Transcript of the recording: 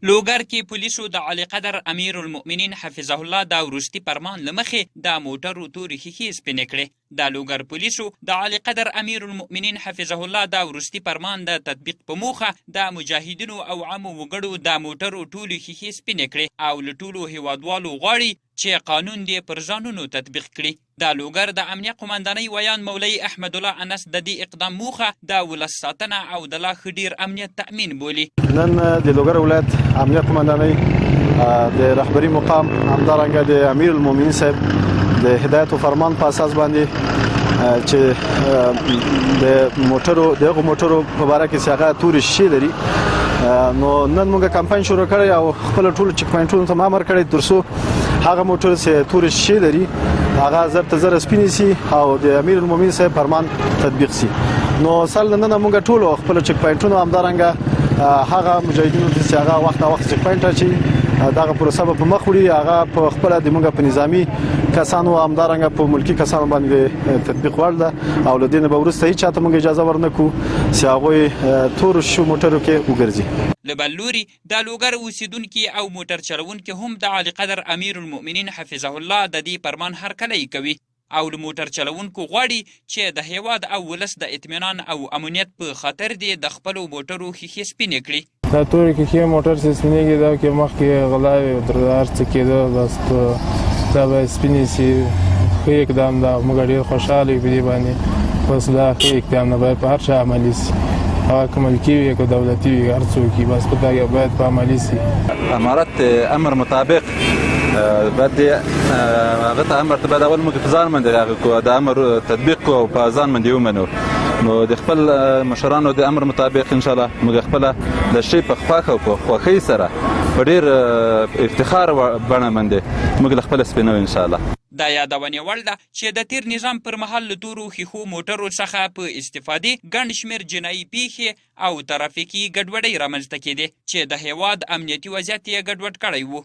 لوګر کې پولیسو د علي قدر امیر المؤمنین حفظه الله دا وروستي فرمان له مخې د موټرو تورې ښیښې سپینې کړې. د لوګر پولیسو د علي قدر امیر المؤمنین حفظه الله دا وروستي فرمان د تطبیق په موخه د مجاهدینو او عامو وګړو د موټرو ټولې ښیښې سپینې کړې او له ټولو هیوادوالو غواړي چې قانون دې پر ځانونو تطبیق کړي. د لوګر د امنیه قمندانۍ ویان مولوي احمد الله انس د دې اقدام موخه د ولس ساتنه او د لا ښه ډیر امنیت تأمین بولي. نن د لوګر ولایت امنیه قمندانۍ د رهبري مقام همدارنګه د امیر المؤمنین صاحب د هدایت او فرمان په اساس باندې چې د موټرو په باره کې هغه تورې شیشې لري، نو نن موږ کمپاین شروع کړی او خپل ټول چک پوینټونو ته امر کړی ترڅو هغه موټر چې تورې شیشې لري هغه زر ته زر سپینې سي او د امیر المؤمنین صاحب فرمان تطبیق سي. نو سل نن موږ ټول خپل چک پوینټونو همدارنګه هغه مجاهدینو چې هغه وخت چک پوینټ اچي دغه پروسه په مخ وړي، هغه په خپل د موږ په نظامی کسانو همدارنګه په ملکی کسانو باندې تطبیق ورده او لدین به ورسته هیڅ چاته موږ اجازه ورنکو چې هغه تور شو موټرو کې وګرځي. لبلوري د لوګر اوسیدونکي او موټر چلونکي هم د علي قدر امیر المؤمنین حفظه الله د دې فرمان هرکلی کوي او له موټر چلونکو غواړي چې د هیواد او ولس د اطمینان او امنیت په خاطر دې د خپلو موټرو ښیښې سپینې کړي. دا تورې ښیښې موټر چې سپینېږي دا کې مخکې غلاوې هر څه کېده، بس دا به سپینې سي. ښه اقدام ده، موږ ډېر خوشحاله یو په دې باندې. بس دا ښه اقدام ده، باید په هر چا عملي سي، هغه که ملکي وي که دولتي وي هر څوک وي، بس په دا باید په عملي سي. امارت امر مطابق باید هغه ته امر ته باید اول موږ په ځان باندې هغه کړو، د امر تطبیق کړو او په ځان باندې ومنو. نو د خپل مشرانو د امر مطابق انشاءالله موږ خپله د شی په خوښه او په خوښۍ سره په ډېر افتخار بڼه باندې موږ له خپله سپینو انشاءالله. دا یادونې وړ ده چې د تیر نظام پر مهال له تورو ښیښو موټرو څخه په استفادې ګڼ شمېر جنایي پیښې او ترافیکي ګډوډۍ رامنځته کېدې چې د هیواد امنیتي وضعیت یې ګډوډ کړی و.